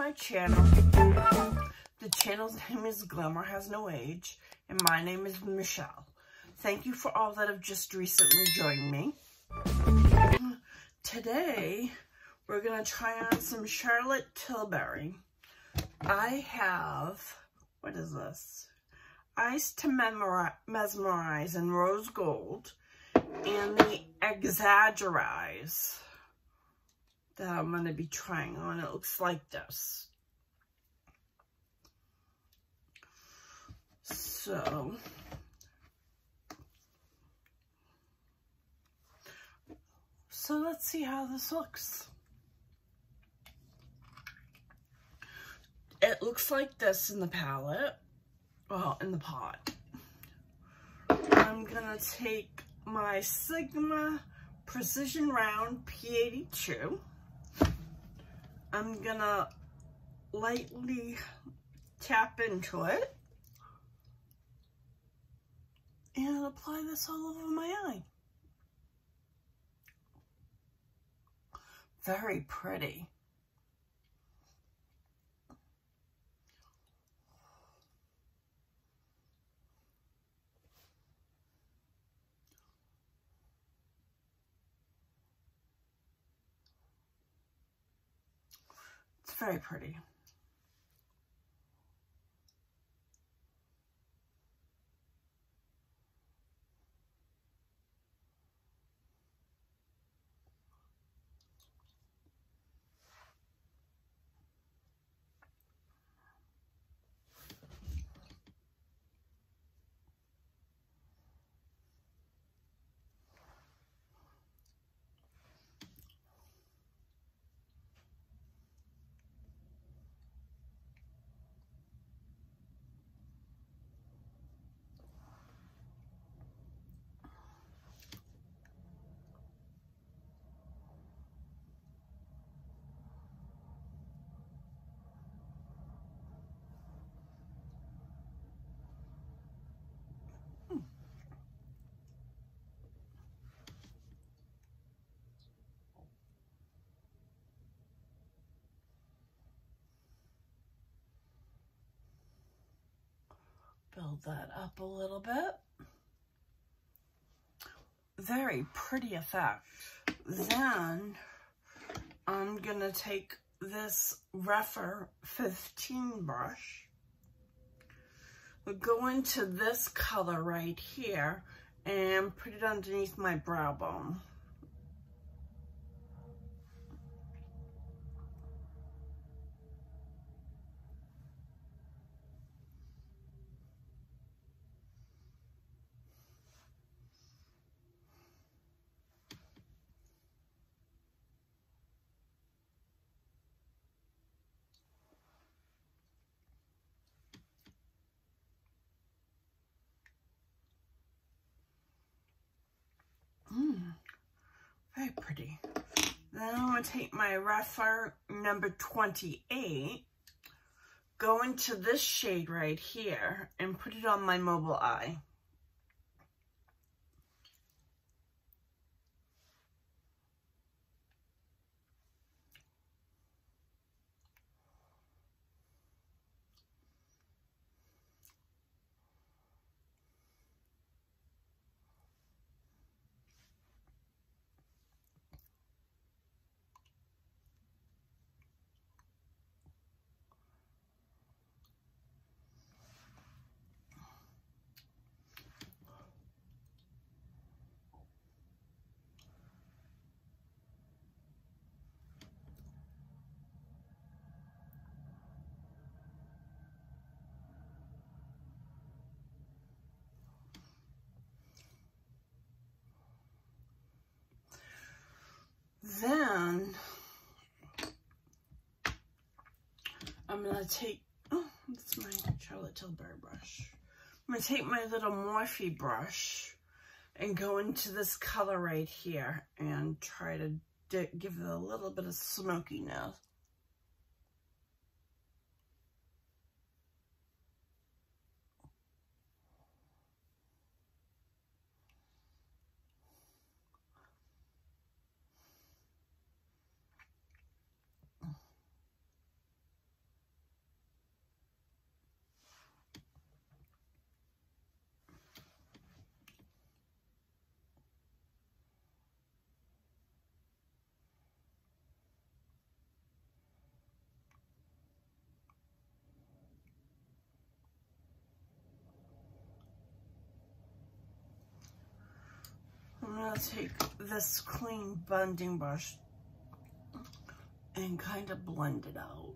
my channel. The channel's name is Glamour Has No Age, and my name is Michelle. Thank you for all that have just recently joined me. Today, we're going to try on some Charlotte Tilbury. I have, what is this? Ice to Mesmerize in Rose Gold, and the Exagerize that I'm going to be trying on. It looks like this. So let's see how this looks. It looks like this in the palette, well, in the pot. I'm gonna take my Sigma Precision Round P82. I'm gonna lightly tap into it and apply this all over my eye. Very pretty. It's very pretty. Build that up a little bit. Very pretty effect. Then I'm gonna take this Refer 15 brush. We'll go into this color right here and put it underneath my brow bone. Very pretty. Then I'm going to take my Refer number 28, go into this shade right here, and put it on my mobile eye. Then I'm going to take, oh, that's my Charlotte Tilbury brush. I'm going to take my little Morphe brush and go into this color right here and try to give it a little bit of smokiness. I'm going to take this clean blending brush and kind of blend it out.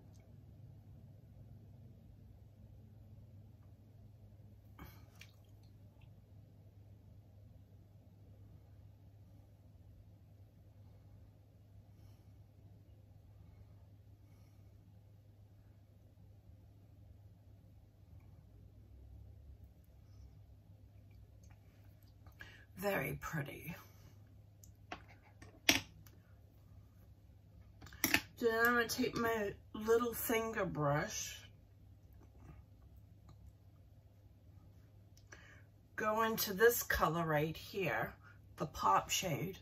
Very pretty. Then I'm going to take my little finger brush, go into this color right here, the pop shade.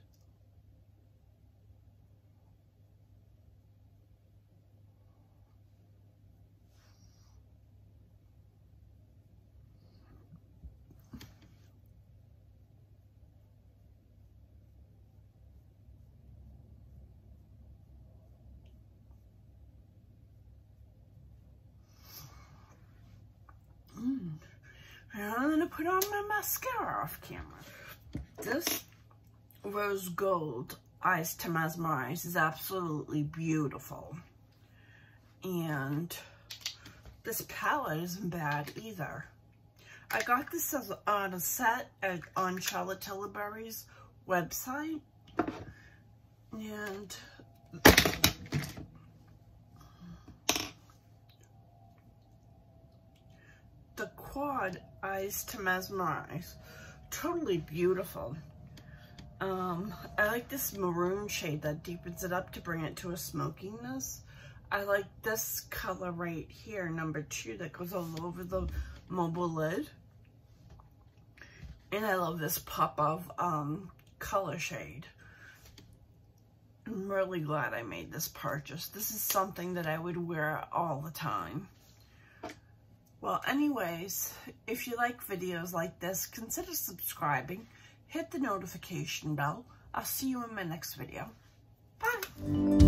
And I'm going to put on my mascara off camera. This Rose Gold Eyes to Mesmerize is absolutely beautiful. And this palette isn't bad either. I got this on a set on Charlotte Tilbury's website. And the Quad Eyes to Mesmerize, totally beautiful. I like this maroon shade that deepens it up to bring it to a smokiness. I like this color right here, number 2, that goes all over the mobile lid. And I love this pop of color shade. I'm really glad I made this purchase. This is something that I would wear all the time. Well, anyways, if you like videos like this, consider subscribing, hit the notification bell. I'll see you in my next video. Bye!